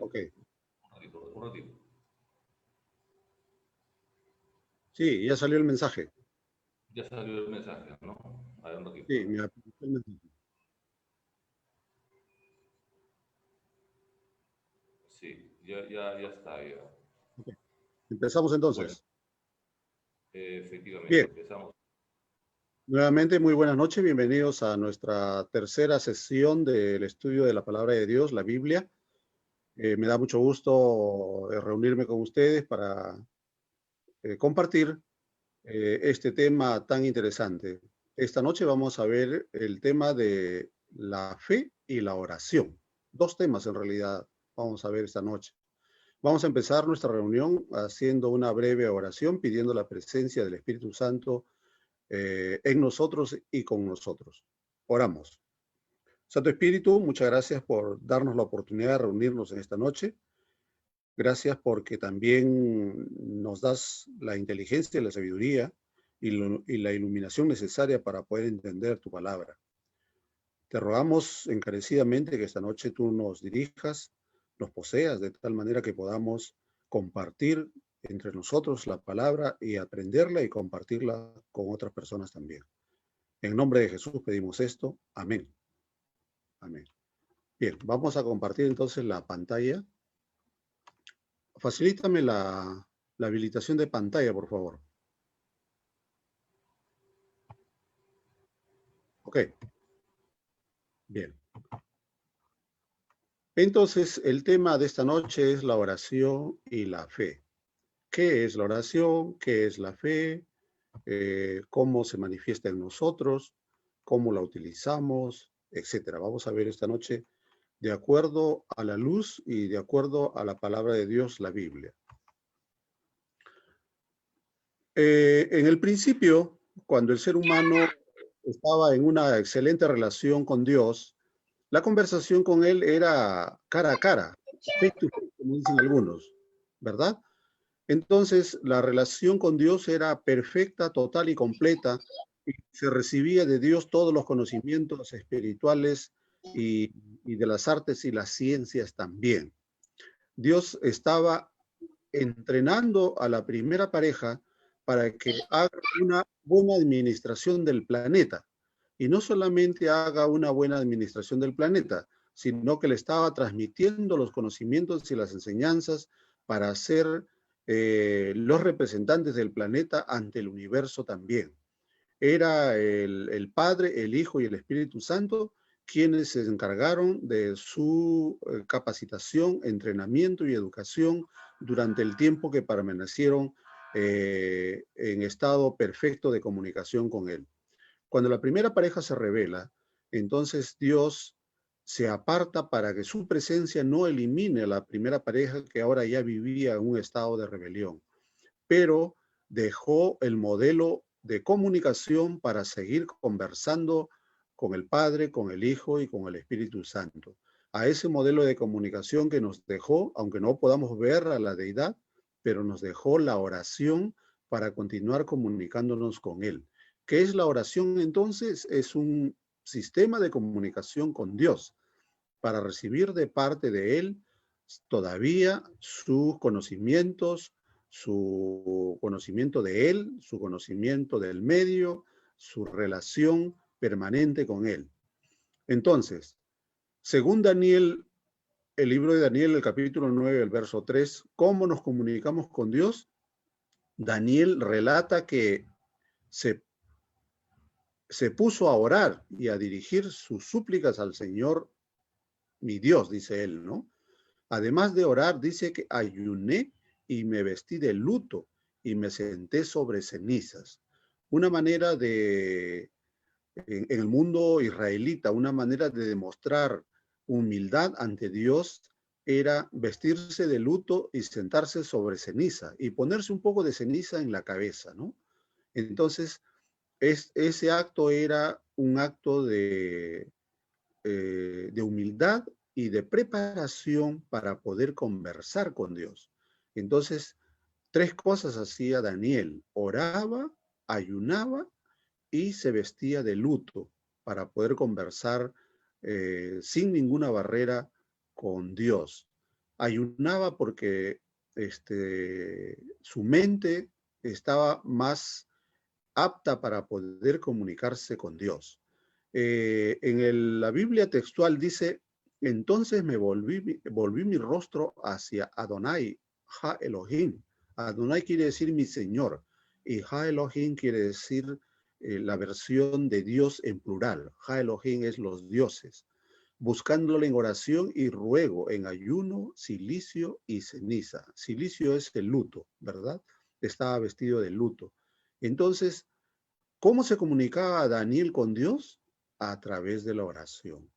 Ok. Un ratito. Sí, ya salió el mensaje. Ya salió el mensaje, ¿no? A ver, un ratito. Sí, me apareció el mensaje. Sí, ya está. Ya. Okay. Empezamos entonces. Bueno, efectivamente, Bien. empezamos. Nuevamente, muy buenas noches. Bienvenidos a nuestra tercera sesión del estudio de la Palabra de Dios, la Biblia. Me da mucho gusto reunirme con ustedes para compartir este tema tan interesante. Esta noche vamos a ver el tema de la fe y la oración. Dos temas en realidad vamos a ver esta noche. Vamos a empezar nuestra reunión haciendo una breve oración, pidiendo la presencia del Espíritu Santo en nosotros y con nosotros. Oramos. Santo Espíritu, muchas gracias por darnos la oportunidad de reunirnos en esta noche. Gracias porque también nos das la inteligencia y la sabiduría y la iluminación necesaria para poder entender tu palabra. Te rogamos encarecidamente que esta noche tú nos dirijas, nos poseas de tal manera que podamos compartir entre nosotros la palabra y aprenderla y compartirla con otras personas también. En nombre de Jesús pedimos esto. Amén. Amén. Bien, vamos a compartir entonces la pantalla. Facilítame la habilitación de pantalla, por favor. Ok. Bien. Entonces, el tema de esta noche es la oración y la fe. ¿Qué es la oración? ¿Qué es la fe? ¿Cómo se manifiesta en nosotros? ¿Cómo la utilizamos? Etcétera. Vamos a ver esta noche de acuerdo a la luz y de acuerdo a la palabra de Dios, la Biblia. En el principio, cuando el ser humano estaba en una excelente relación con Dios, la conversación con Él era cara a cara, face to face, como dicen algunos, ¿verdad? Entonces, la relación con Dios era perfecta, total y completa, y se recibía de Dios todos los conocimientos espirituales y de las artes y las ciencias también. Dios estaba entrenando a la primera pareja para que haga una buena administración del planeta. Y no solamente haga una buena administración del planeta, sino que le estaba transmitiendo los conocimientos y las enseñanzas para ser los representantes del planeta ante el universo también. Era el Padre, el Hijo y el Espíritu Santo quienes se encargaron de su capacitación, entrenamiento y educación durante el tiempo que permanecieron en estado perfecto de comunicación con Él. Cuando la primera pareja se revela, entonces Dios se aparta para que su presencia no elimine a la primera pareja que ahora ya vivía en un estado de rebelión, pero dejó el modelo de comunicación para seguir conversando con el Padre, con el Hijo y con el Espíritu Santo. A ese modelo de comunicación que nos dejó, aunque no podamos ver a la deidad, pero nos dejó la oración para continuar comunicándonos con Él. ¿Qué es la oración entonces? Es un sistema de comunicación con Dios para recibir de parte de Él todavía sus conocimientos, su conocimiento de Él, su conocimiento del medio, su relación permanente con Él. Entonces, según Daniel, el libro de Daniel, el capítulo 9, el verso 3, ¿cómo nos comunicamos con Dios? Daniel relata que se puso a orar y a dirigir sus súplicas al Señor, mi Dios, dice él, ¿no? Además de orar, dice que ayuné y me vestí de luto y me senté sobre cenizas. Una manera de, en el mundo israelita, una manera de demostrar humildad ante Dios era vestirse de luto y sentarse sobre ceniza y ponerse un poco de ceniza en la cabeza, ¿no? Entonces, ese acto era un acto de humildad y de preparación para poder conversar con Dios. Entonces, tres cosas hacía Daniel: oraba, ayunaba y se vestía de luto para poder conversar sin ninguna barrera con Dios. Ayunaba porque su mente estaba más apta para poder comunicarse con Dios. La Biblia textual dice, entonces volví mi rostro hacia Adonai, Ha Elohim. Adonai quiere decir mi Señor, y Ha Elohim quiere decir la versión de Dios en plural. Ha Elohim es los dioses. Buscándole en oración y ruego, en ayuno, cilicio y ceniza. Cilicio es el luto, ¿verdad? Estaba vestido de luto. Entonces, ¿cómo se comunicaba Daniel con Dios? A través de la oración.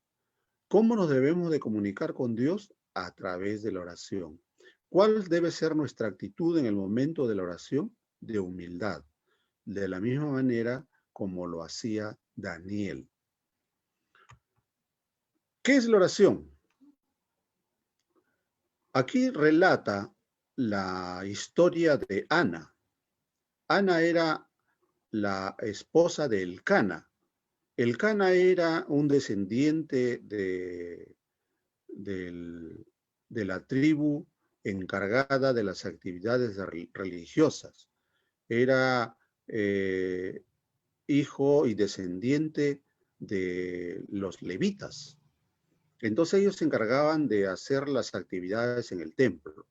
¿Cómo nos debemos de comunicar con Dios? A través de la oración. ¿Cuál debe ser nuestra actitud en el momento de la oración? De humildad. De la misma manera como lo hacía Daniel. ¿Qué es la oración? Aquí relata la historia de Ana. Ana era la esposa de Elcana. Elcana era un descendiente de la tribu encargada de las actividades religiosas. Era hijo y descendiente de los levitas. Entonces ellos se encargaban de hacer las actividades en el templo.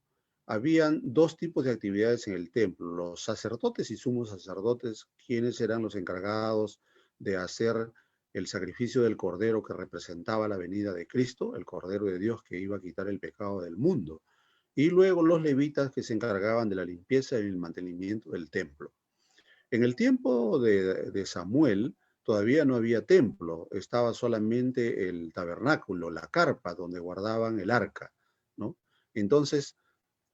Habían dos tipos de actividades en el templo, los sacerdotes y sumos sacerdotes, quienes eran los encargados de hacer el sacrificio del Cordero que representaba la venida de Cristo, el Cordero de Dios que iba a quitar el pecado del mundo. Y luego los levitas que se encargaban de la limpieza y el mantenimiento del templo. En el tiempo de Samuel todavía no había templo, estaba solamente el tabernáculo, la carpa donde guardaban el arca, ¿no? Entonces,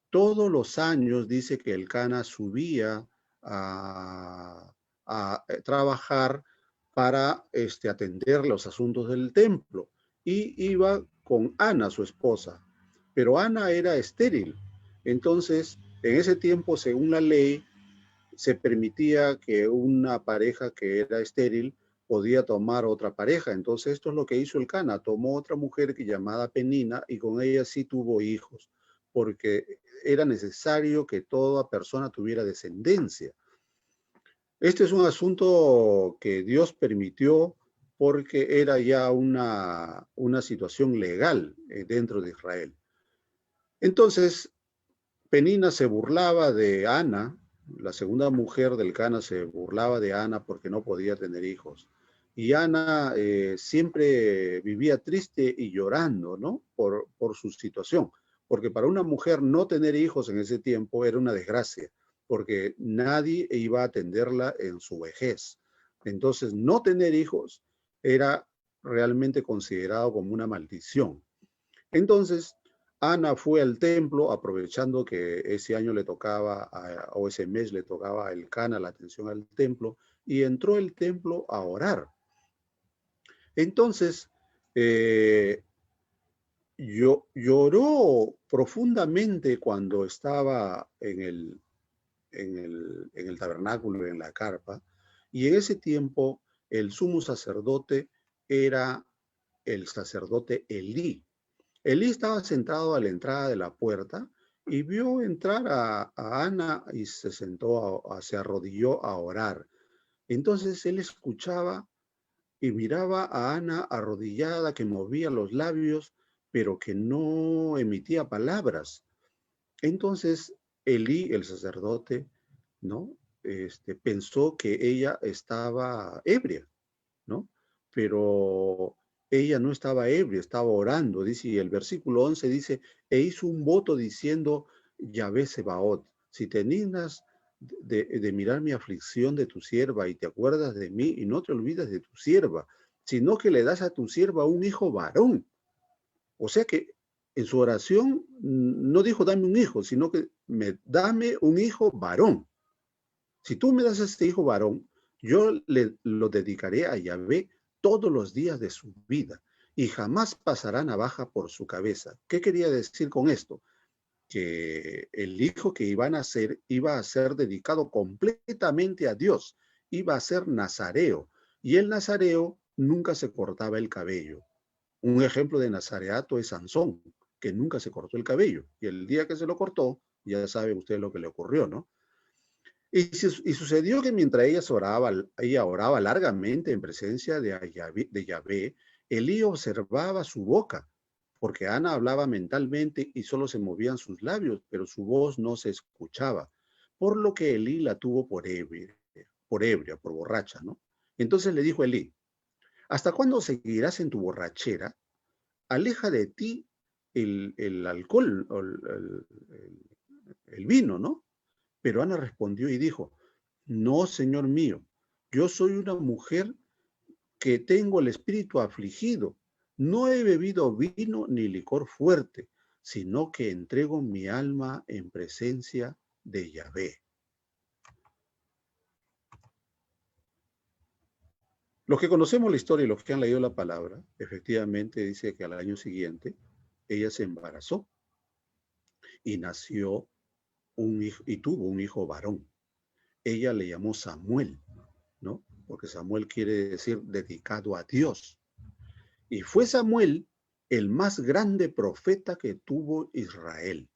todos los años dice que Elcana subía a trabajar para atender los asuntos del templo y iba con Ana, su esposa, pero Ana era estéril. Entonces, en ese tiempo, según la ley, se permitía que una pareja que era estéril podía tomar otra pareja. Entonces esto es lo que hizo Elcana, tomó otra mujer que llamada Penina y con ella sí tuvo hijos, porque era necesario que toda persona tuviera descendencia. Este es un asunto que Dios permitió porque era ya una situación legal dentro de Israel. Entonces, Penina se burlaba de Ana, la segunda mujer del Cana se burlaba de Ana porque no podía tener hijos. Y Ana siempre vivía triste y llorando, ¿no? Por su situación. Porque para una mujer no tener hijos en ese tiempo era una desgracia, porque nadie iba a atenderla en su vejez. Entonces, no tener hijos era realmente considerado como una maldición. Entonces, Ana fue al templo aprovechando que ese año le tocaba, o ese mes le tocaba a Elcana la atención al templo, y entró al templo a orar. Entonces, lloró profundamente cuando estaba en el tabernáculo, en la carpa, y en ese tiempo el sumo sacerdote era el sacerdote Elí. Elí estaba sentado a la entrada de la puerta y vio entrar a Ana y se sentó, se arrodilló a orar. Entonces él escuchaba y miraba a Ana arrodillada que movía los labios, pero que no emitía palabras. Entonces Elí, el sacerdote, ¿no? Pensó que ella estaba ebria, ¿no? Pero ella no estaba ebria, estaba orando, dice, y el versículo 11 dice, e hizo un voto diciendo, Yahvé Sebaot, si te dignas de mirar mi aflicción de tu sierva y te acuerdas de mí y no te olvidas de tu sierva, sino que le das a tu sierva un hijo varón. O sea que en su oración no dijo dame un hijo, sino que dame un hijo varón. Si tú me das a este hijo varón, yo lo dedicaré a Yahvé todos los días de su vida y jamás pasará navaja por su cabeza. ¿Qué quería decir con esto? Que el hijo que iban a nacer iba a ser dedicado completamente a Dios, iba a ser nazareo, y el nazareo nunca se cortaba el cabello. Un ejemplo de nazareato es Sansón. que nunca se cortó el cabello. Y el día que se lo cortó, ya sabe usted lo que le ocurrió, ¿no? Y sucedió que mientras ella oraba largamente en presencia de Yahvé, Elí observaba su boca, porque Ana hablaba mentalmente y solo se movían sus labios, pero su voz no se escuchaba, por lo que Elí la tuvo por borracha, ¿no? Entonces le dijo Elí, ¿hasta cuándo seguirás en tu borrachera? Aleja de ti el alcohol, el vino, ¿no? Pero Ana respondió y dijo, no, Señor mío, yo soy una mujer que tengo el espíritu afligido. No he bebido vino ni licor fuerte, sino que entrego mi alma en presencia de Yahvé. Los que conocemos la historia y los que han leído la palabra, efectivamente dice que al año siguiente ella se embarazó y nació un hijo, y tuvo un hijo varón. Ella le llamó Samuel, ¿no? Porque Samuel quiere decir dedicado a Dios. Y fue Samuel el más grande profeta que tuvo Israel.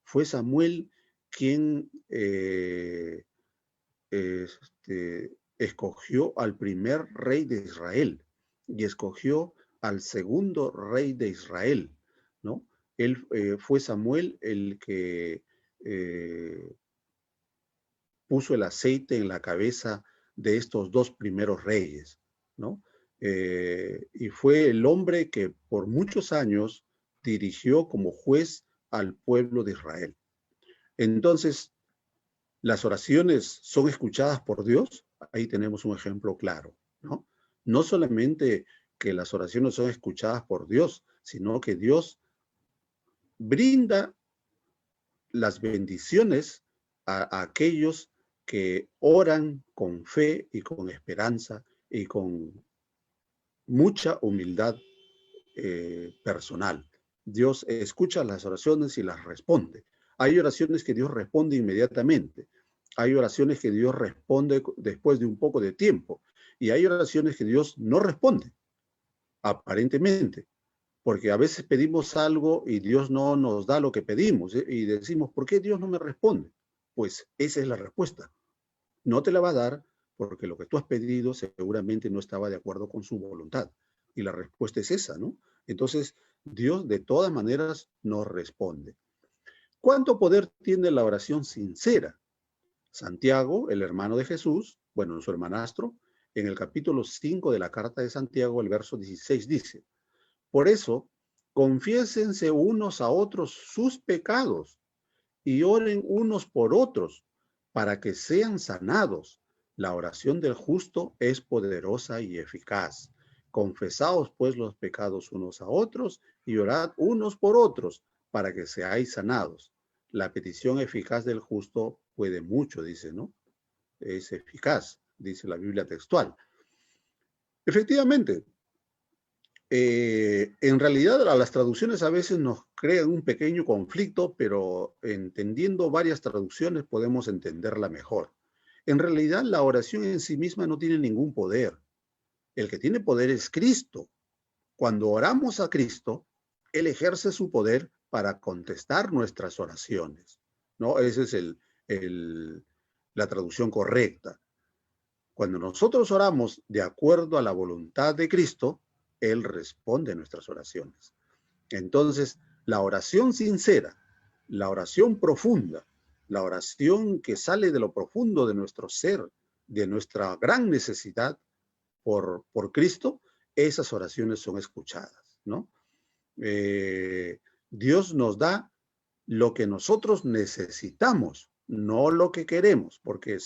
Fue Samuel quien escogió al primer rey de Israel y escogió al segundo rey de Israel, ¿no? Fue Samuel el que puso el aceite en la cabeza de estos dos primeros reyes, ¿no? Y fue el hombre que por muchos años dirigió como juez al pueblo de Israel. Entonces, ¿las oraciones son escuchadas por Dios? Ahí tenemos un ejemplo claro, ¿no? No solamente que las oraciones son escuchadas por Dios, sino que Dios brinda las bendiciones a aquellos que oran con fe y con esperanza y con mucha humildad personal. Dios escucha las oraciones y las responde. Hay oraciones que Dios responde inmediatamente. Hay oraciones que Dios responde después de un poco de tiempo. Y hay oraciones que Dios no responde, aparentemente. Porque a veces pedimos algo y Dios no nos da lo que pedimos, ¿eh? Y decimos, ¿por qué Dios no me responde? Pues esa es la respuesta. No te la va a dar porque lo que tú has pedido seguramente no estaba de acuerdo con su voluntad. Y la respuesta es esa, ¿no? Entonces, Dios de todas maneras nos responde. ¿Cuánto poder tiene la oración sincera? Santiago, el hermano de Jesús, bueno, su hermanastro, en el capítulo 5 de la carta de Santiago, el verso 16 dice, por eso, confiésense unos a otros sus pecados y oren unos por otros para que sean sanados. La oración del justo es poderosa y eficaz. Confesaos pues los pecados unos a otros y orad unos por otros para que seáis sanados. La petición eficaz del justo puede mucho, dice, ¿no? Es eficaz, dice la Biblia textual. Efectivamente, en realidad las traducciones a veces nos crean un pequeño conflicto, pero entendiendo varias traducciones podemos entenderla mejor. En realidad la oración en sí misma no tiene ningún poder. El que tiene poder es Cristo. Cuando oramos a Cristo, Él ejerce su poder para contestar nuestras oraciones, ¿no? Esa es la traducción correcta. Cuando nosotros oramos de acuerdo a la voluntad de Cristo, Él responde a nuestras oraciones. Entonces, la oración sincera, la oración profunda, la oración que sale de lo profundo de nuestro ser, de nuestra gran necesidad por Cristo, esas oraciones son escuchadas, ¿no? Dios nos da lo que nosotros necesitamos, no lo que queremos, porque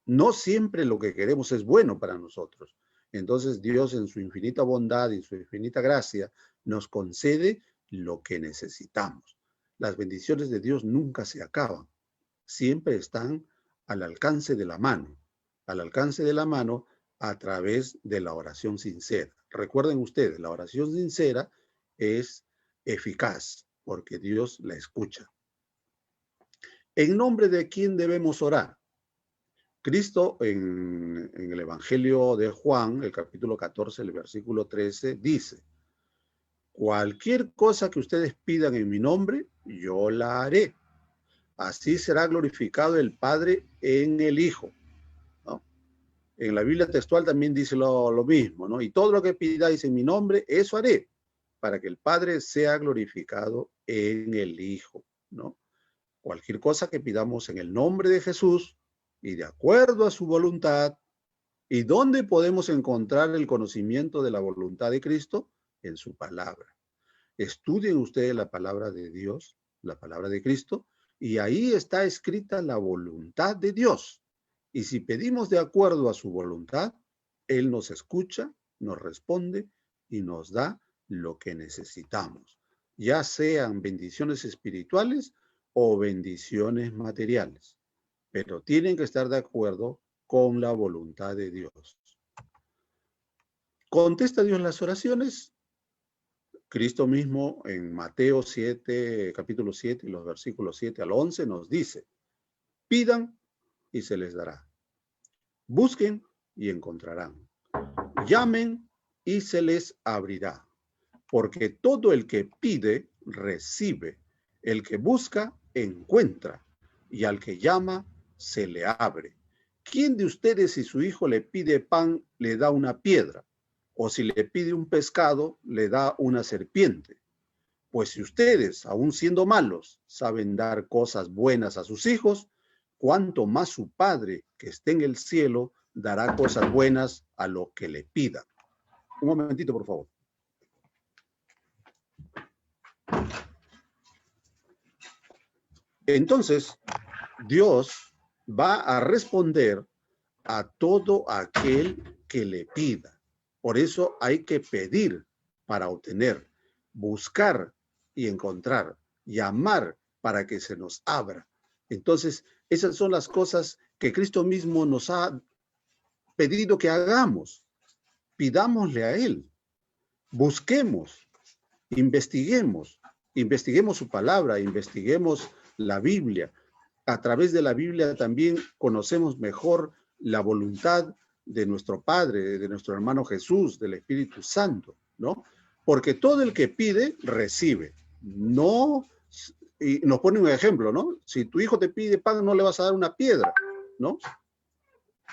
no siempre lo que queremos es bueno para nosotros. Entonces Dios en su infinita bondad y su infinita gracia nos concede lo que necesitamos. Las bendiciones de Dios nunca se acaban, siempre están al alcance de la mano, a través de la oración sincera. Recuerden ustedes, la oración sincera es eficaz porque Dios la escucha. ¿En nombre de quién debemos orar? Cristo en el Evangelio de Juan, el capítulo 14, el versículo 13, dice, cualquier cosa que ustedes pidan en mi nombre, yo la haré. Así será glorificado el Padre en el Hijo, ¿no? En la Biblia textual también dice lo mismo, ¿no? Y todo lo que pidáis en mi nombre, eso haré, para que el Padre sea glorificado en el Hijo, ¿no? Cualquier cosa que pidamos en el nombre de Jesús y de acuerdo a su voluntad. ¿Y dónde podemos encontrar el conocimiento de la voluntad de Cristo? En su palabra. Estudien ustedes la palabra de Dios, la palabra de Cristo, y ahí está escrita la voluntad de Dios. Y si pedimos de acuerdo a su voluntad, Él nos escucha, nos responde y nos da lo que necesitamos, ya sean bendiciones espirituales o bendiciones materiales, pero tienen que estar de acuerdo con la voluntad de Dios. ¿Contesta Dios las oraciones? Cristo mismo en Mateo 7, capítulo 7, y los versículos 7 al 11 nos dice, pidan y se les dará. Busquen y encontrarán. Llamen y se les abrirá. Porque todo el que pide, recibe. El que busca, encuentra. Y al que llama, se le abre. ¿Quién de ustedes si su hijo le pide pan, le da una piedra? O si le pide un pescado, le da una serpiente. Pues si ustedes, aun siendo malos, saben dar cosas buenas a sus hijos, cuánto más su Padre que esté en el cielo dará cosas buenas a los que le pidan. Un momentito, por favor. Entonces, Dios va a responder a todo aquel que le pida. Por eso hay que pedir para obtener, buscar y encontrar, llamar para que se nos abra. Entonces, esas son las cosas que Cristo mismo nos ha pedido que hagamos. Pidámosle a Él, busquemos, investiguemos su palabra, investiguemos la Biblia. A través de la Biblia también conocemos mejor la voluntad de nuestro Padre, de nuestro hermano Jesús, del Espíritu Santo, ¿no? Porque todo el que pide, recibe. No, y nos pone un ejemplo, ¿no? Si tu hijo te pide pan, no le vas a dar una piedra, ¿no?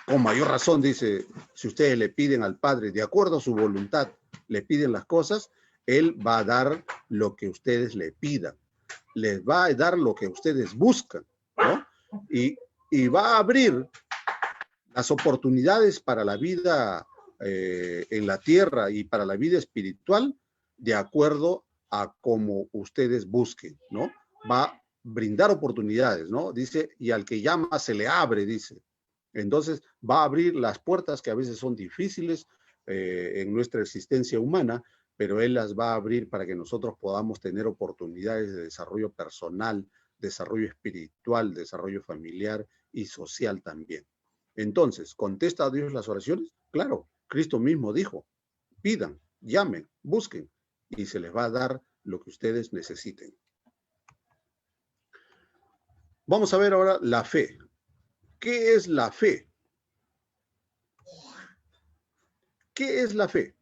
Con mayor razón, dice, si ustedes le piden al Padre, de acuerdo a su voluntad, le piden las cosas, Él va a dar lo que ustedes le pidan. Les va a dar lo que ustedes buscan, ¿no? Y va a abrir las oportunidades para la vida en la tierra y para la vida espiritual de acuerdo a cómo ustedes busquen, ¿no? Va a brindar oportunidades, ¿no? Dice, y al que llama se le abre, dice. Entonces va a abrir las puertas que a veces son difíciles en nuestra existencia humana, pero Él las va a abrir para que nosotros podamos tener oportunidades de desarrollo personal, desarrollo espiritual, desarrollo familiar y social también. Entonces, ¿contesta a Dios las oraciones? Claro, Cristo mismo dijo, pidan, llamen, busquen, y se les va a dar lo que ustedes necesiten. Vamos a ver ahora la fe. ¿Qué es la fe? ¿Qué es la fe?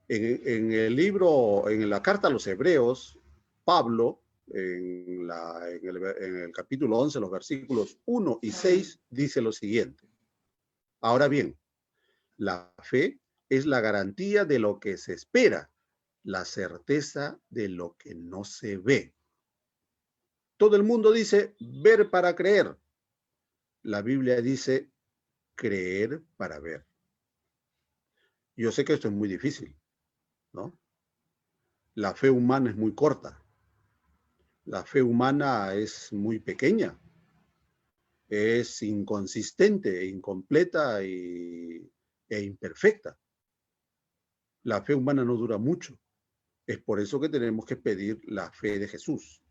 En el libro, en la carta a los Hebreos, Pablo, en el capítulo 11, los versículos 1 y 6, dice lo siguiente. Ahora bien, la fe es la garantía de lo que se espera, la certeza de lo que no se ve. Todo el mundo dice ver para creer. La Biblia dice creer para ver. Yo sé que esto es muy difícil, ¿no? La fe humana es muy corta. La fe humana es muy pequeña. Es inconsistente, incompleta e imperfecta. La fe humana no dura mucho. Es por eso que tenemos que pedir la fe de Jesús.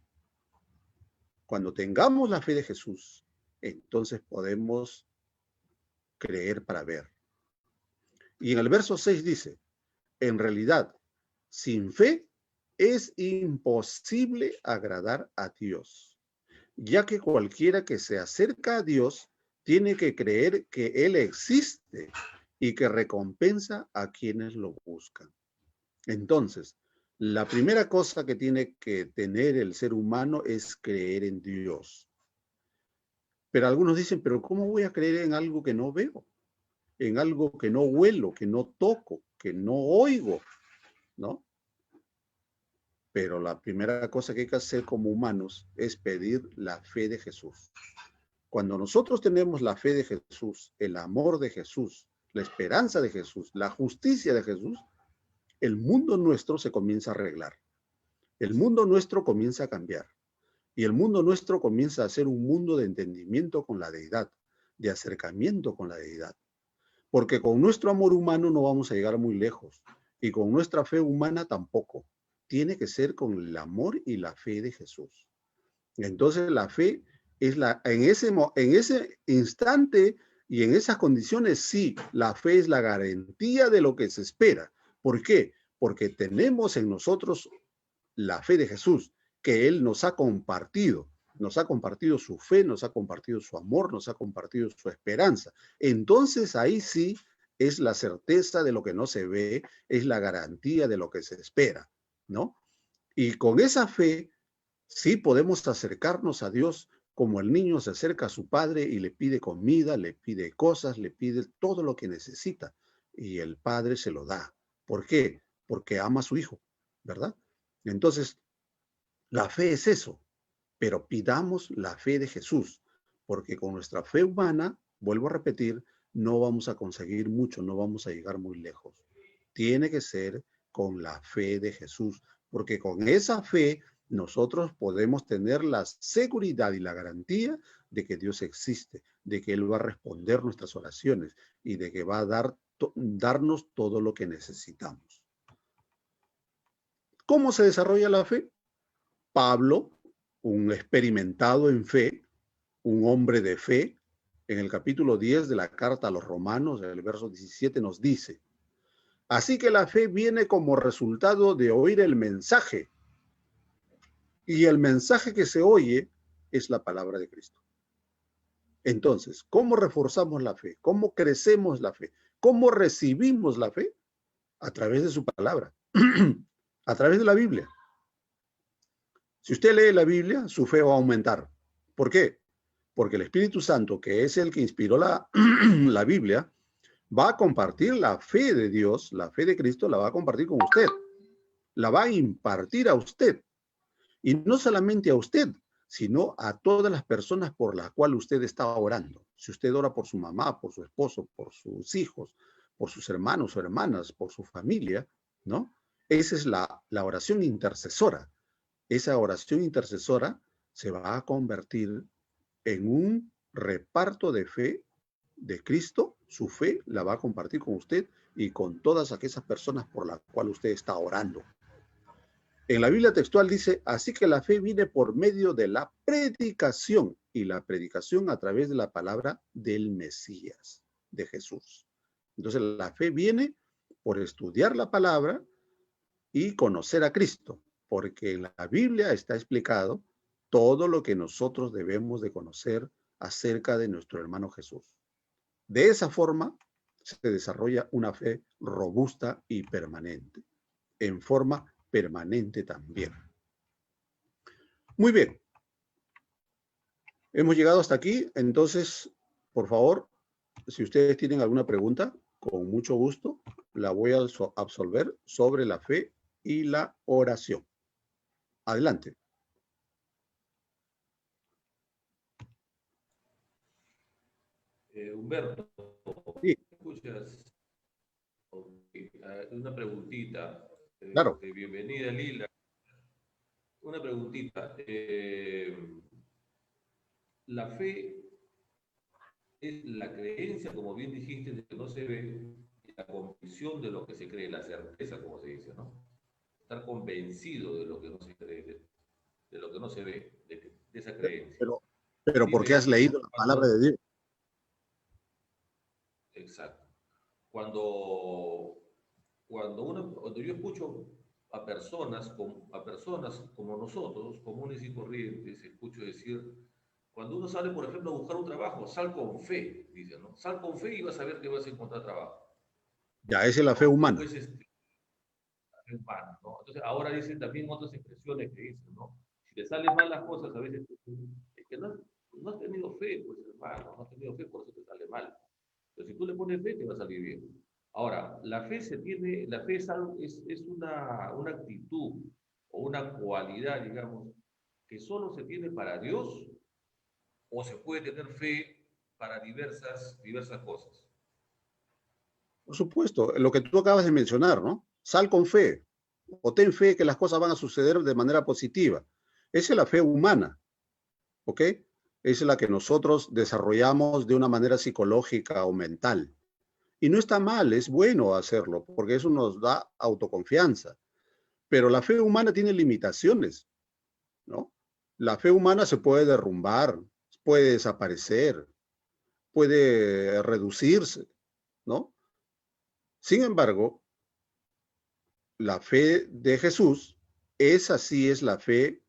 Cuando tengamos la fe de Jesús, entonces podemos creer para ver. Y en el verso 6 dice, en realidad, sin fe es imposible agradar a Dios, ya que cualquiera que se acerca a Dios tiene que creer que Él existe y que recompensa a quienes lo buscan. Entonces, la primera cosa que tiene que tener el ser humano es creer en Dios. Pero algunos dicen, pero ¿cómo voy a creer en algo que no veo? En algo que no huelo, que no toco, que no oigo, ¿no? Pero la primera cosa que hay que hacer como humanos es pedir la fe de Jesús. Cuando nosotros tenemos la fe de Jesús, el amor de Jesús, la esperanza de Jesús, la justicia de Jesús, el mundo nuestro se comienza a arreglar. El mundo nuestro comienza a cambiar. Y el mundo nuestro comienza a ser un mundo de entendimiento con la deidad, de acercamiento con la deidad. Porque con nuestro amor humano no vamos a llegar muy lejos. Y con nuestra fe humana tampoco. Tiene que ser con el amor y la fe de Jesús. Entonces la fe es en ese instante y en esas condiciones, sí, la fe es la garantía de lo que se espera. ¿Por qué? Porque tenemos en nosotros la fe de Jesús, que Él nos ha compartido. Nos ha compartido su fe, nos ha compartido su amor, nos ha compartido su esperanza. Entonces ahí sí es la certeza de lo que no se ve, es la garantía de lo que se espera, ¿no? Y con esa fe sí podemos acercarnos a Dios como el niño se acerca a su padre y le pide comida, le pide cosas, le pide todo lo que necesita. Y el padre se lo da. ¿Por qué? Porque ama a su hijo, ¿verdad? Entonces, la fe es eso, pero pidamos la fe de Jesús, porque con nuestra fe humana, vuelvo a repetir, no vamos a conseguir mucho, no vamos a llegar muy lejos. Tiene que ser con la fe de Jesús, porque con esa fe nosotros podemos tener la seguridad y la garantía de que Dios existe, de que Él va a responder nuestras oraciones y de que va a darnos todo lo que necesitamos. ¿Cómo se desarrolla la fe? Pablo, un experimentado en fe, un hombre de fe, en el capítulo 10 de la carta a los Romanos, en el verso 17 nos dice, así que la fe viene como resultado de oír el mensaje, y el mensaje que se oye es la palabra de Cristo. Entonces, ¿cómo reforzamos la fe? ¿Cómo crecemos la fe? ¿Cómo recibimos la fe? A través de su palabra, a través de la Biblia. Si usted lee la Biblia, su fe va a aumentar. ¿Por qué? Porque el Espíritu Santo, que es el que inspiró la Biblia, va a compartir la fe de Dios, la fe de Cristo, la va a compartir con usted. La va a impartir a usted. Y no solamente a usted, sino a todas las personas por las cuales usted está orando. Si usted ora por su mamá, por su esposo, por sus hijos, por sus hermanos o hermanas, por su familia, ¿no? Esa es la oración intercesora. Esa oración intercesora se va a convertir en un reparto de fe de Cristo. Su fe la va a compartir con usted y con todas aquellas personas por las cuales usted está orando. En la Biblia textual dice, así que la fe viene por medio de la predicación, y la predicación a través de la palabra del Mesías, de Jesús. Entonces la fe viene por estudiar la palabra y conocer a Cristo, porque en la Biblia está explicado todo lo que nosotros debemos de conocer acerca de nuestro hermano Jesús. De esa forma se desarrolla una fe robusta y permanente, en forma permanente también. Muy bien, hemos llegado hasta aquí, entonces, por favor, si ustedes tienen alguna pregunta, con mucho gusto la voy a absolver sobre la fe y la oración. Adelante. Humberto, Sí, ¿escuchas? Una preguntita. claro. Bienvenida, Lila. Una preguntita. La fe es la creencia, como bien dijiste, de que no se ve, y la convicción de lo que se cree, la certeza, como se dice, ¿no? Estar convencido de lo que no se cree, de lo que no se ve, de esa creencia. Pero, pero ¿por qué has Dime, leído la palabra de Dios? exacto. Cuando yo escucho a personas como nosotros, comunes y corrientes, escucho decir, cuando uno sale, por ejemplo, a buscar un trabajo, sal con fe, dicen, ¿no? Sal con fe y vas a ver que vas a encontrar trabajo, Ya, esa es la fe ¿no? humana. Después, fe humana, ¿no? Entonces ahora dicen también otras expresiones que dicen, ¿no? Si te salen mal las cosas, a veces es que no has tenido fe, pues hermano, no has tenido fe, por eso te sale mal. Pero si tú le pones fe, te va a salir bien. Ahora, la fe se tiene, la fe es una actitud o una cualidad, digamos, que solo se tiene para Dios o se puede tener fe para diversas cosas. Por supuesto, lo que tú acabas de mencionar, ¿no? Sal con fe o ten fe que las cosas van a suceder de manera positiva. Esa es la fe humana, ¿ok? Esa es la que nosotros desarrollamos de una manera psicológica o mental. Y no está mal, es bueno hacerlo, porque eso nos da autoconfianza. Pero la fe humana tiene limitaciones, ¿no? La fe humana se puede derrumbar, puede desaparecer, puede reducirse, ¿no? Sin embargo, la fe de Jesús, esa sí es la fe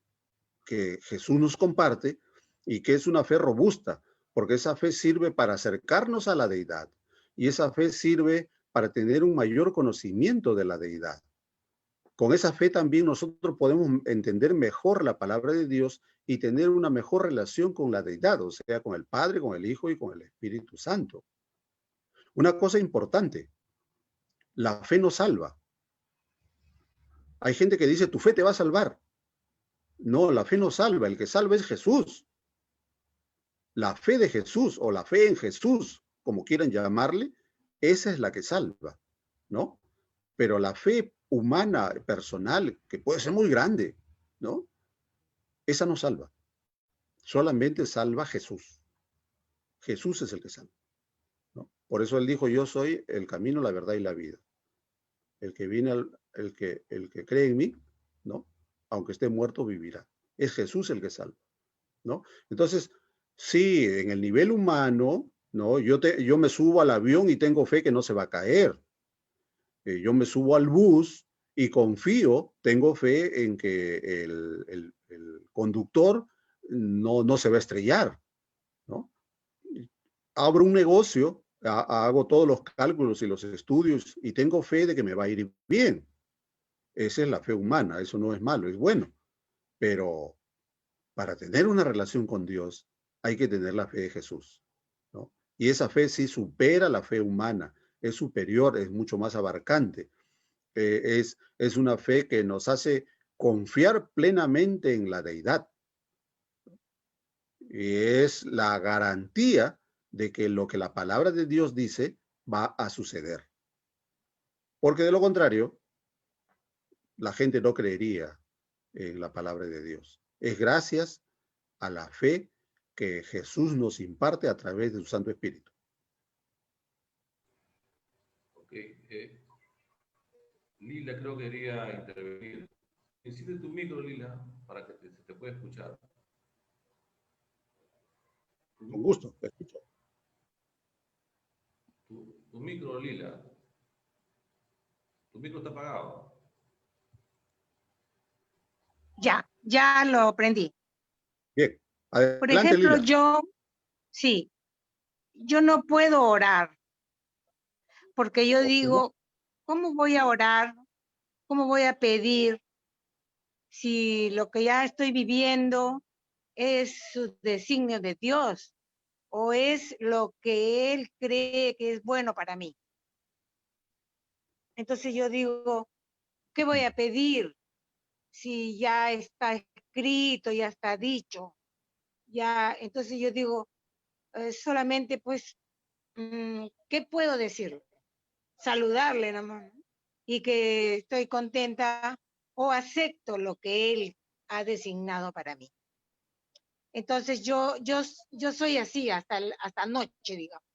que Jesús nos comparte y que es una fe robusta, porque esa fe sirve para acercarnos a la deidad y esa fe sirve para tener un mayor conocimiento de la deidad. Con esa fe también nosotros podemos entender mejor la palabra de Dios y tener una mejor relación con la deidad, o sea, con el Padre, con el Hijo y con el Espíritu Santo. Una cosa importante, la fe no salva. Hay gente que dice, tu fe te va a salvar. No, la fe no salva, el que salva es Jesús. La fe de Jesús o la fe en Jesús, como quieran llamarle, esa es la que salva, ¿no? Pero la fe humana, personal, que puede ser muy grande, ¿no? Esa no salva. Solamente salva Jesús. Jesús es el que salva, ¿no? Por eso él dijo, yo soy el camino, la verdad y la vida. El que viene, el que cree en mí, ¿no? Aunque esté muerto, vivirá. Es Jesús el que salva, ¿no? Entonces, sí, en el nivel humano, ¿no? Yo me subo al avión y tengo fe que no se va a caer. Yo me subo al bus y confío, tengo fe en que el conductor no se va a estrellar, ¿no? Abro un negocio, hago todos los cálculos y los estudios y tengo fe de que me va a ir bien. Esa es la fe humana, eso no es malo, es bueno. Pero para tener una relación con Dios hay que tener la fe de Jesús, ¿no? Y esa fe sí supera la fe humana, es superior, es mucho más abarcante. Es una fe que nos hace confiar plenamente en la deidad. Y es la garantía de que lo que la palabra de Dios dice va a suceder. Porque de lo contrario, la gente no creería en la palabra de Dios. Es gracias a la fe que Jesús nos imparte a través de su Santo Espíritu. Ok, Lila creo que quería intervenir. Enciende tu micro, Lila, para que se te pueda escuchar. Con gusto, te escucho. Tu micro, Lila. Tu micro está apagado. Ya lo prendí. Bien, Por adelante, ejemplo, Lila. yo no puedo orar, porque yo ¿Por qué no? digo, ¿cómo voy a orar? ¿Cómo voy a pedir si lo que ya estoy viviendo es su designio de Dios o es lo que Él cree que es bueno para mí? Entonces yo digo, ¿qué voy a pedir si ya está escrito, ya está dicho? Ya, entonces yo digo, solamente pues, ¿qué puedo decirle? Saludarle nomás, ¿no? Y que estoy contenta o acepto lo que Él ha designado para mí. Entonces yo soy así hasta anoche, digamos.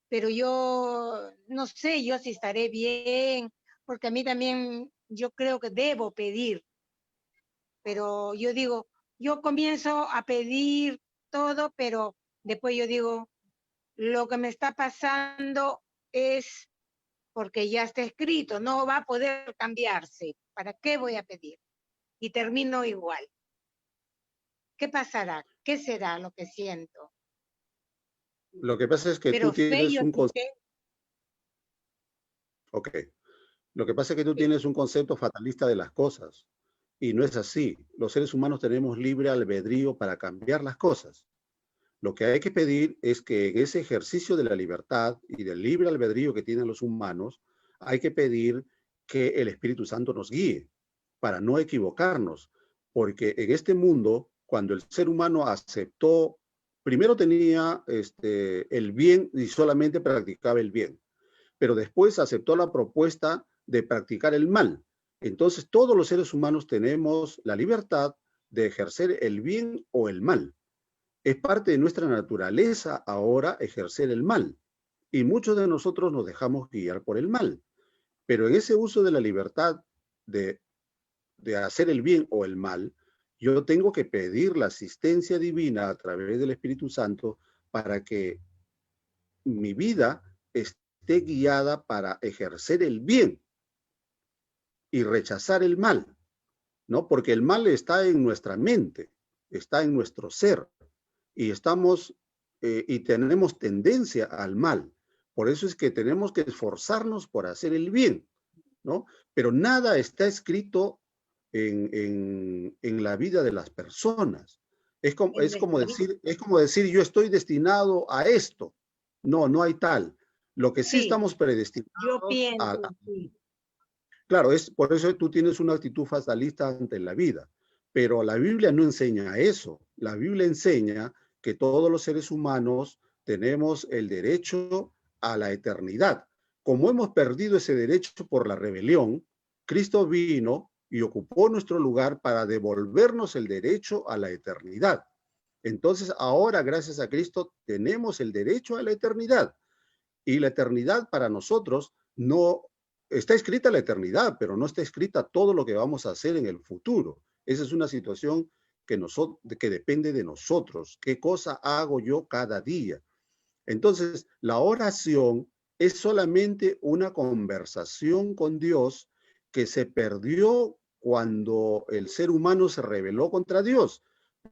Pero yo no sé yo si estaré bien, porque a mí también yo creo que debo pedir, pero yo digo, yo comienzo a pedir todo, pero después yo digo, lo que me está pasando es porque ya está escrito, no va a poder cambiarse. ¿Para qué voy a pedir? Y termino igual. ¿Qué pasará? ¿Qué será lo que siento? Lo que pasa es que tú Pero fe tienes yo un sí concepto. tengo. Ok. Lo que pasa es que tú tienes un concepto fatalista de las cosas y no es así. Los seres humanos tenemos libre albedrío para cambiar las cosas. Lo que hay que pedir es que en ese ejercicio de la libertad y del libre albedrío que tienen los humanos, hay que pedir que el Espíritu Santo nos guíe para no equivocarnos, porque en este mundo, cuando el ser humano aceptó, primero tenía el bien y solamente practicaba el bien, pero después aceptó la propuesta de practicar el mal. Entonces todos los seres humanos tenemos la libertad de ejercer el bien o el mal. Es parte de nuestra naturaleza ahora ejercer el mal. Y muchos de nosotros nos dejamos guiar por el mal. Pero en ese uso de la libertad de, de hacer el bien o el mal, yo tengo que pedir la asistencia divina a través del Espíritu Santo para que mi vida esté guiada para ejercer el bien y rechazar el mal, ¿no? Porque el mal está en nuestra mente, está en nuestro ser. Y estamos y tenemos tendencia al mal. Por eso es que tenemos que esforzarnos por hacer el bien, ¿no? Pero nada está escrito en la vida de las personas. Es como decir, yo estoy destinado a esto. No, no hay tal. Lo que sí Sí, estamos yo predestinados pienso, sí. Claro, es por eso tú tienes una actitud fatalista ante la vida, pero la Biblia no enseña eso. La Biblia enseña que todos los seres humanos tenemos el derecho a la eternidad. Como hemos perdido ese derecho por la rebelión, Cristo vino y ocupó nuestro lugar para devolvernos el derecho a la eternidad. Entonces, ahora, gracias a Cristo, tenemos el derecho a la eternidad. Y la eternidad para nosotros no está escrita la eternidad, pero no está escrita todo lo que vamos a hacer en el futuro. Esa es una situación que depende de nosotros. ¿Qué cosa hago yo cada día? Entonces, la oración es solamente una conversación con Dios que se perdió cuando el ser humano se rebeló contra Dios.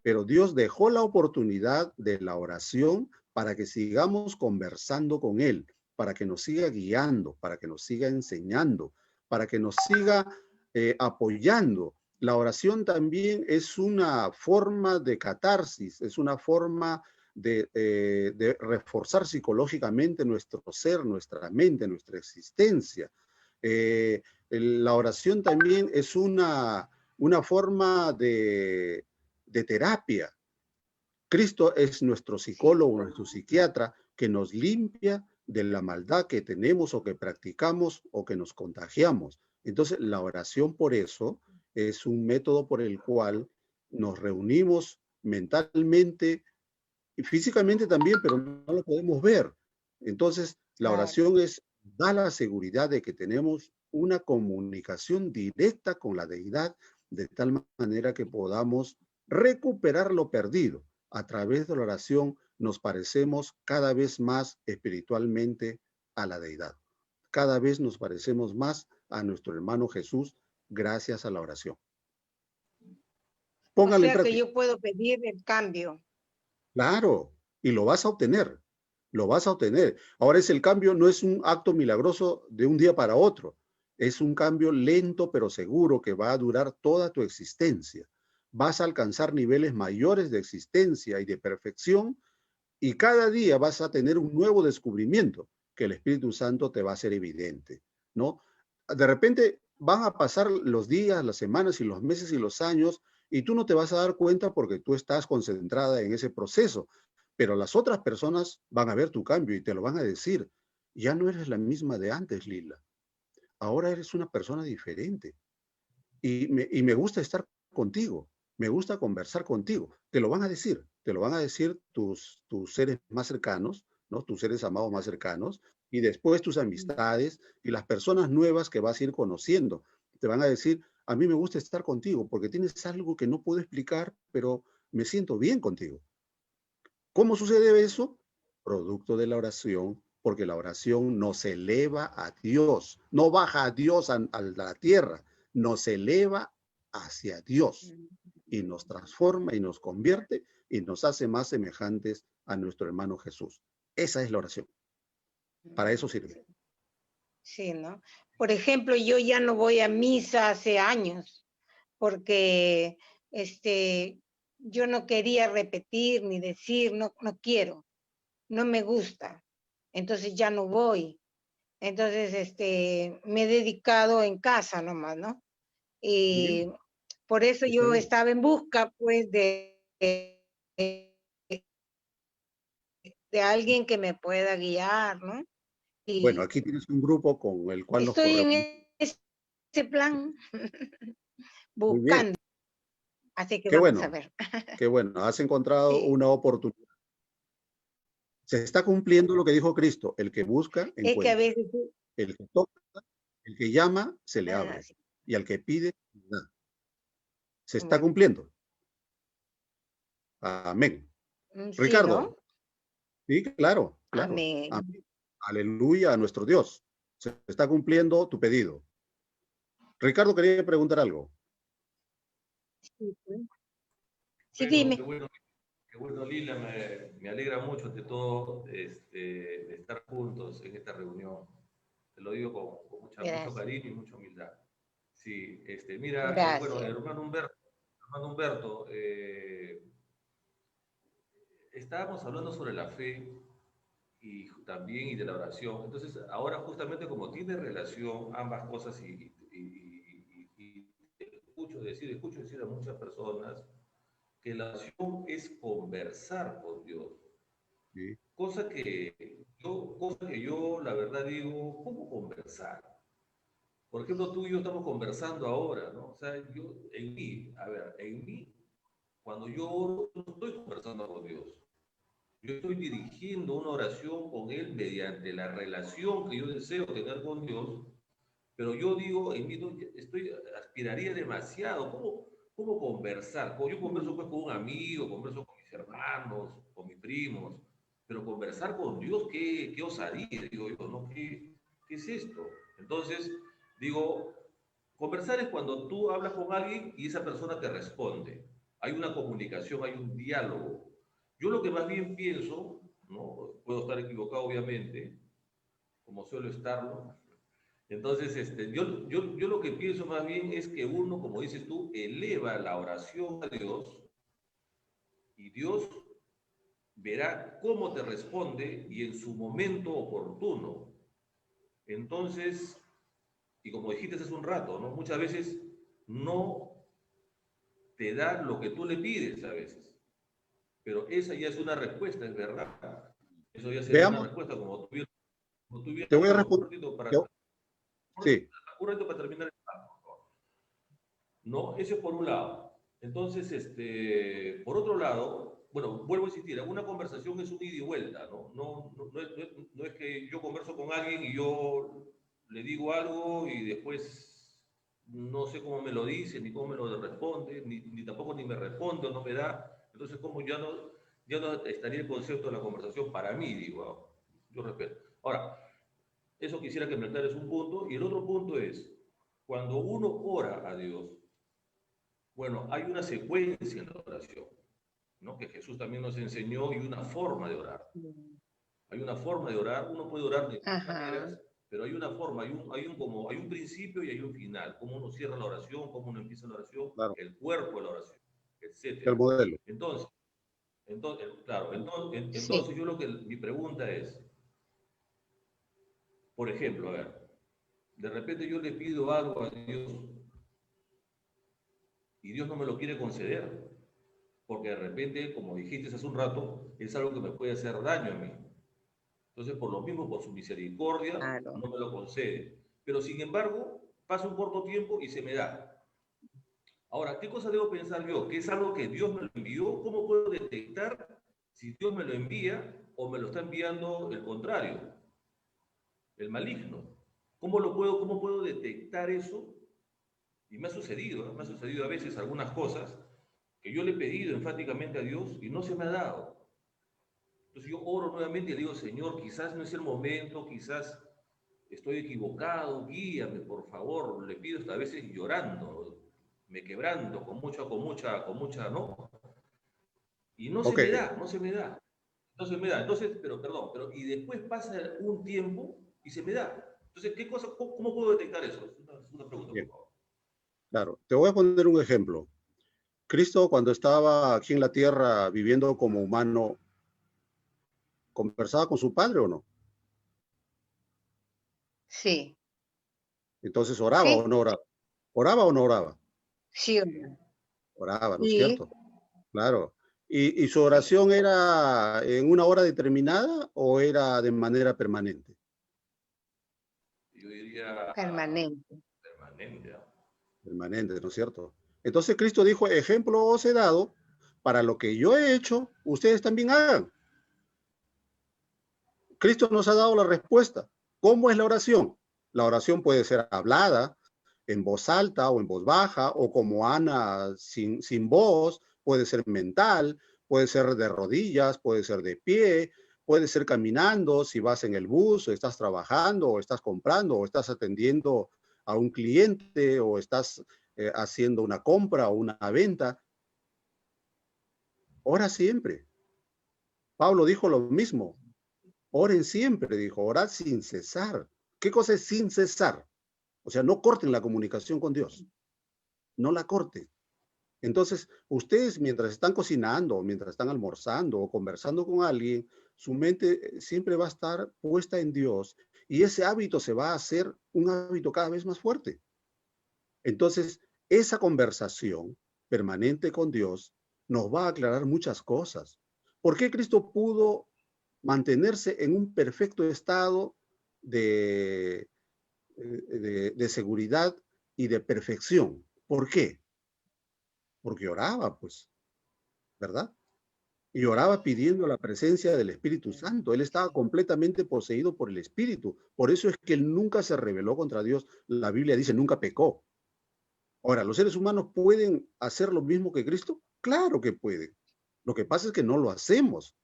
Pero Dios dejó la oportunidad de la oración para que sigamos conversando con Él, para que nos siga guiando, para que nos siga enseñando, para que nos siga apoyando. La oración también es una forma de catarsis, es una forma de reforzar psicológicamente nuestro ser, nuestra mente, nuestra existencia. La oración también es una forma de terapia. Cristo es nuestro psicólogo, nuestro psiquiatra, que nos limpia de la maldad que tenemos o que practicamos o que nos contagiamos. Entonces, la oración por eso es un método por el cual nos reunimos mentalmente y físicamente también, pero no lo podemos ver. Entonces, la Claro. oración da la seguridad de que tenemos una comunicación directa con la deidad, de tal manera que podamos recuperar lo perdido. A través de la oración nos parecemos cada vez más espiritualmente a la deidad. Cada vez nos parecemos más a nuestro hermano Jesús gracias a la oración. O Póngalo en sea que práctica. yo puedo pedir el cambio. Claro, y lo vas a obtener, lo vas a obtener. Ahora el cambio no es un acto milagroso de un día para otro, es un cambio lento pero seguro que va a durar toda tu existencia. Vas a alcanzar niveles mayores de existencia y de perfección y cada día vas a tener un nuevo descubrimiento que el Espíritu Santo te va a hacer evidente, ¿no? De repente van a pasar los días, las semanas y los meses y los años y tú no te vas a dar cuenta porque tú estás concentrada en ese proceso, pero las otras personas van a ver tu cambio y te lo van a decir. Ya no eres la misma de antes, Lila. Ahora eres una persona diferente y me gusta estar contigo, me gusta conversar contigo. Te lo van a decir, te lo van a decir tus seres más cercanos, ¿no? Tus seres amados más cercanos, y después tus amistades y las personas nuevas que vas a ir conociendo. Te van a decir, a mí me gusta estar contigo porque tienes algo que no puedo explicar, pero me siento bien contigo. ¿Cómo sucede eso? Producto de la oración, porque la oración nos eleva a Dios, no baja a Dios a la tierra, nos eleva hacia Dios y nos transforma y nos convierte y nos hace más semejantes a nuestro hermano Jesús. Esa es la oración. Para eso sirve. Sí, ¿no? Por ejemplo, yo ya no voy a misa hace años porque yo no quería repetir ni decir, no, no quiero, no me gusta. Entonces ya no voy. Entonces, me he dedicado en casa nomás, ¿no? Y Bien, por eso está yo bien. estaba en busca, pues, de alguien que me pueda guiar, ¿no? Bueno, Y aquí tienes un grupo con el cual nos estoy en corremos. ese plan Muy bien, buscando, así que qué vamos a bueno, ver. qué bueno. Has encontrado Sí. una oportunidad. Se está cumpliendo lo que dijo Cristo, el que busca, Es que a encuentra. veces, El que toca, el que llama, se le abre. sí, Y al que pide, le da. Se está bueno, cumpliendo. Amén. sí, Ricardo, ¿no? sí, claro, claro. Amén. Amén. Aleluya a nuestro Dios. Se está cumpliendo tu pedido. Ricardo quería preguntar algo. Sí, pues. Sí, Bueno, dime. qué bueno, Lila, me alegra mucho ante todo de estar juntos en esta reunión. Te lo digo con mucho Gracias. cariño y mucha humildad. Sí, mira, bueno, Gracias. hermano Humberto, estábamos hablando sobre la fe y también y de la oración. Entonces, ahora justamente como tiene relación ambas cosas y escucho decir a muchas personas que la oración es conversar con Dios. Sí, Cosa que yo, la verdad, digo, ¿cómo conversar? Por ejemplo, tú y yo estamos conversando ahora, ¿no? O sea, en mí, cuando yo oro, no estoy conversando con Dios. Yo estoy dirigiendo una oración con Él mediante la relación que yo deseo tener con Dios, pero yo digo, en mí aspiraría demasiado. ¿Cómo conversar? Yo converso pues con un amigo, converso con mis hermanos, con mis primos, pero conversar con Dios, qué osadía, digo yo, ¿no? ¿Qué es esto? Entonces, digo, conversar es cuando tú hablas con alguien y esa persona te responde. Hay una comunicación, hay un diálogo. Yo lo que más bien pienso, ¿no? Puedo estar equivocado obviamente, como suelo estarlo. Entonces, yo lo que pienso más bien es que uno, como dices tú, eleva la oración a Dios y Dios verá cómo te responde y en su momento oportuno. Entonces, y como dijiste hace un rato, ¿no? Muchas veces no te da lo que tú le pides a veces, pero esa ya es una respuesta, es verdad. Eso ya sería una veamos, respuesta como tú bien te has voy a dicho, responder. Sí, un ratito para terminar el plan, por favor. ¿No? Eso es por un lado. Entonces, por otro lado, bueno, vuelvo a insistir, una conversación es un ida y vuelta, ¿no? No es que yo converso con alguien y yo le digo algo y después no sé cómo me lo dice, ni cómo me lo responde, ni tampoco ni me responde o no me da. Entonces, como ya no estaría el concepto de la conversación para mí, digo, yo respeto. Ahora, eso quisiera que me aclares un punto. Y el otro punto es, cuando uno ora a Dios, bueno, hay una secuencia en la oración, ¿no? Que Jesús también nos enseñó y una forma de orar. Hay una forma de orar, uno puede orar de muchas Ajá. maneras, pero hay una forma, hay un principio y hay un final, cómo uno cierra la oración, cómo uno empieza la oración, claro, el cuerpo de la oración, el etcétera. modelo. Entonces, claro, Sí. entonces mi pregunta es, por ejemplo, a ver, de repente yo le pido algo a Dios y Dios no me lo quiere conceder, porque de repente, como dijiste hace un rato, es algo que me puede hacer daño a mí. Entonces, por lo mismo, por su misericordia, Claro. no me lo concede. Pero sin embargo, pasa un corto tiempo y se me da. Ahora, ¿qué cosa debo pensar yo? ¿Que es algo que Dios me lo envió? ¿Cómo puedo detectar si Dios me lo envía o me lo está enviando el contrario, el maligno? ¿Cómo puedo detectar eso? Y me ha sucedido, ¿eh? Me ha sucedido a veces algunas cosas que yo le he pedido enfáticamente a Dios y no se me ha dado. Entonces yo oro nuevamente y le digo, Señor, quizás no es el momento, quizás estoy equivocado, guíame, por favor. Le pido hasta a veces llorando, me quebranto ¿no? Y no se Ok, me da, no se me da. Entonces, pero perdón, y después pasa un tiempo y se me da. Entonces, cómo puedo detectar eso? Es una pregunta, Bien, por favor. claro. Te voy a poner un ejemplo. Cristo, cuando estaba aquí en la tierra viviendo como humano, ¿conversaba con su padre o no? Sí, Entonces, ¿oraba o sí, no oraba? ¿Oraba o no oraba? sí, Oraba, ¿no es sí. cierto? Claro. ¿Y su oración era en una hora determinada o era de manera permanente? Yo diría Permanente. permanente, ¿no? Permanente, ¿no es cierto? Entonces Cristo dijo, ejemplo os he dado, para lo que yo he hecho, ustedes también hagan. Cristo nos ha dado la respuesta. ¿Cómo es la oración? La oración puede ser hablada en voz alta o en voz baja, o como Ana sin voz, puede ser mental, puede ser de rodillas, puede ser de pie, puede ser caminando, si vas en el bus, o estás trabajando, o estás comprando, o estás atendiendo a un cliente, o estás haciendo una compra o una venta. Ora siempre. Pablo dijo lo mismo. Oren siempre, dijo, orad sin cesar. ¿Qué cosa es sin cesar? O sea, no corten la comunicación con Dios, no la corten. Entonces, ustedes mientras están cocinando, mientras están almorzando o conversando con alguien, su mente siempre va a estar puesta en Dios y ese hábito se va a hacer un hábito cada vez más fuerte. Entonces, esa conversación permanente con Dios nos va a aclarar muchas cosas. ¿Por qué Cristo pudo mantenerse en un perfecto estado de, de seguridad y de perfección? ¿Por qué? Porque oraba, pues, ¿verdad? Y oraba pidiendo la presencia del Espíritu Santo. Él estaba completamente poseído por el Espíritu. Por eso es que él nunca se rebeló contra Dios. La Biblia dice, nunca pecó. Ahora, ¿los seres humanos pueden hacer lo mismo que Cristo? Claro que pueden. Lo que pasa es que no lo hacemos.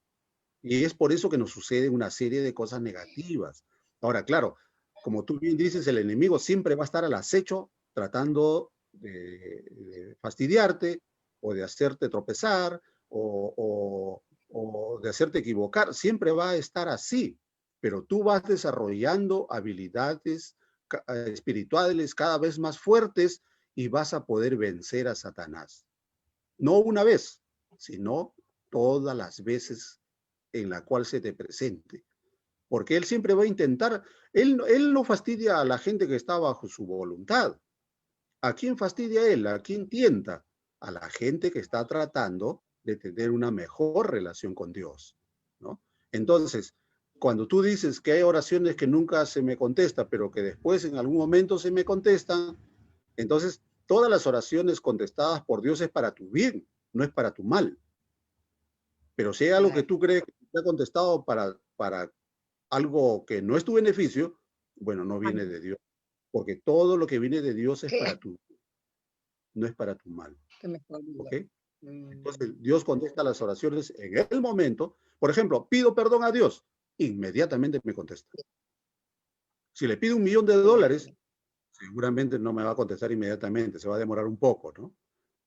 Y es por eso que nos sucede una serie de cosas negativas. Ahora, claro, como tú bien dices, el enemigo siempre va a estar al acecho tratando de fastidiarte o de hacerte tropezar o de hacerte equivocar. Siempre va a estar así, pero tú vas desarrollando habilidades espirituales cada vez más fuertes y vas a poder vencer a Satanás. No una vez, sino todas las veces en la cual se te presente. Porque él siempre va a intentar, él no fastidia a la gente que está bajo su voluntad. ¿A quién fastidia él? ¿A quién tienta? A la gente que está tratando de tener una mejor relación con Dios, ¿no? Entonces, cuando tú dices que hay oraciones que nunca se me contesta, pero que después en algún momento se me contestan, entonces todas las oraciones contestadas por Dios es para tu bien, no es para tu mal. Pero si hay algo que Claro. tú crees que te ha contestado para algo que no es tu beneficio, bueno, no viene de Dios. Porque todo lo que viene de Dios es para ¿Qué? tu, no es para tu mal. Que mejor diga. ¿Ok? Entonces, Dios contesta las oraciones en el momento. Por ejemplo, pido perdón a Dios, inmediatamente me contesta. Si le pido $1.000.000, seguramente no me va a contestar inmediatamente, se va a demorar un poco, ¿no?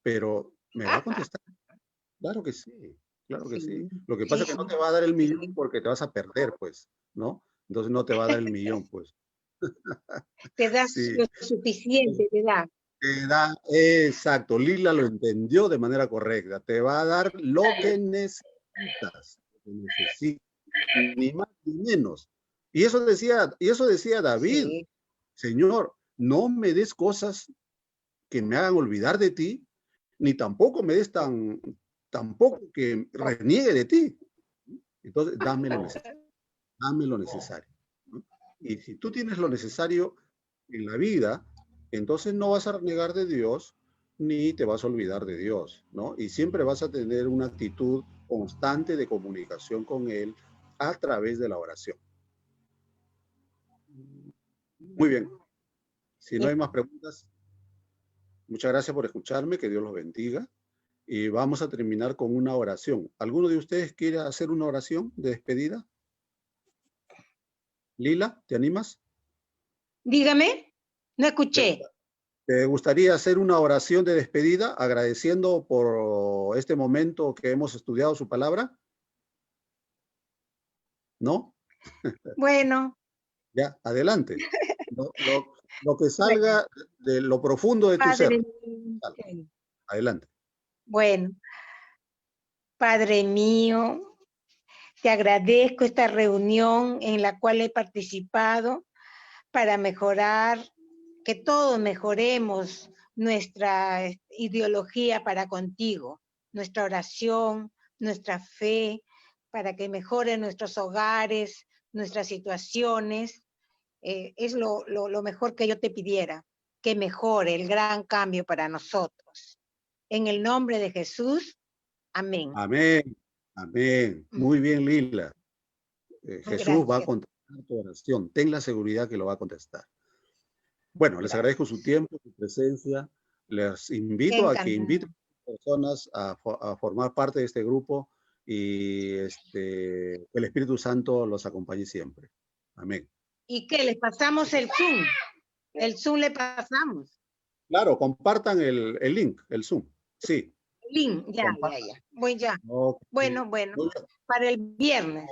Pero me va a contestar. Claro que sí, claro que sí. Sí, Lo que pasa sí, es que no sí, te va a dar el millón sí. porque te vas a perder, pues, ¿no? Entonces no te va a dar el millón, pues. Te das Sí, lo suficiente, te da. te da, exacto, Lila lo entendió de manera correcta. Te va a dar lo que necesitas, lo que necesitas, ni más ni menos. Y eso decía David, Sí, Señor, no me des cosas que me hagan olvidar de ti, ni tampoco me des tampoco que reniegue de ti. Entonces, dame lo necesario, ¿no? Y si tú tienes lo necesario en la vida, entonces no vas a renegar de Dios ni te vas a olvidar de Dios, ¿no? Y siempre vas a tener una actitud constante de comunicación con Él a través de la oración. Muy bien, si no hay más preguntas, muchas gracias por escucharme, que Dios los bendiga. Y vamos a terminar con una oración. ¿Alguno de ustedes quiere hacer una oración de despedida? Lila, ¿te animas? dígame, no ¿Te, escuché. te gustaría hacer una oración de despedida agradeciendo por este momento que hemos estudiado su palabra? ¿No? Bueno, Ya, adelante. Lo que salga de lo profundo de tu ser. Padre, Adelante. bueno, Padre mío, te agradezco esta reunión en la cual he participado para mejorar, que todos mejoremos nuestra ideología para contigo, nuestra oración, nuestra fe, para que mejoren nuestros hogares, nuestras situaciones. Es lo mejor que yo te pidiera, que mejore el gran cambio para nosotros. En el nombre de Jesús, amén. Amén. Amén. Muy bien, Lila. Jesús va a Gracias. contestar tu oración. Ten la seguridad que lo va a contestar. Bueno, les agradezco su tiempo, su presencia. Les invito a que inviten a personas a formar parte de este grupo y que el Espíritu Santo los acompañe siempre. Amén. ¿Y qué? ¿Les pasamos el Zoom? El Zoom le pasamos. Claro, compartan el link, el Zoom. Sí. El link, ya. Voy ya. Okay. Bueno, para el viernes.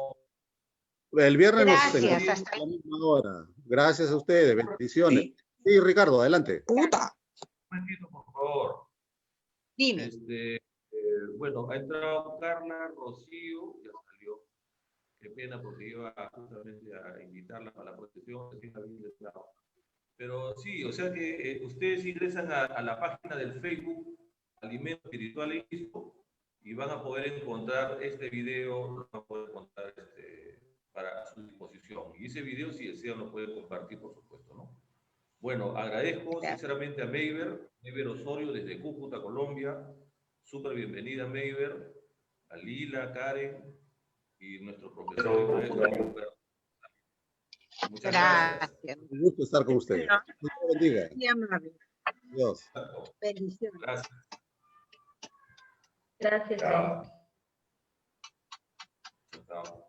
El viernes Gracias, nos encontramos a la misma hora. Gracias a ustedes, bendiciones. Sí, Ricardo, adelante. Puta. Un momentito, por favor. Dime. Bueno, ha entrado Carla, Rocío, ya salió. Qué pena porque iba justamente a invitarla para la protección, así la había entrado. Pero sí, o sea que ustedes ingresan a la página del Facebook Alimento Espiritual e Hijo y van a poder encontrar este video, lo van a poder encontrar para su disposición. Y ese video, si desean, lo pueden compartir, por supuesto, ¿no? Bueno, agradezco sinceramente a Mayber Osorio desde Cúcuta, Colombia. Súper bienvenida, Mayber, a Lila, Karen y nuestro profesor y maestro. Muchas gracias. Un gusto estar con ustedes. Dios bendiga. Muy amable. Dios. Bendiciones. Gracias. Gracias. Chao.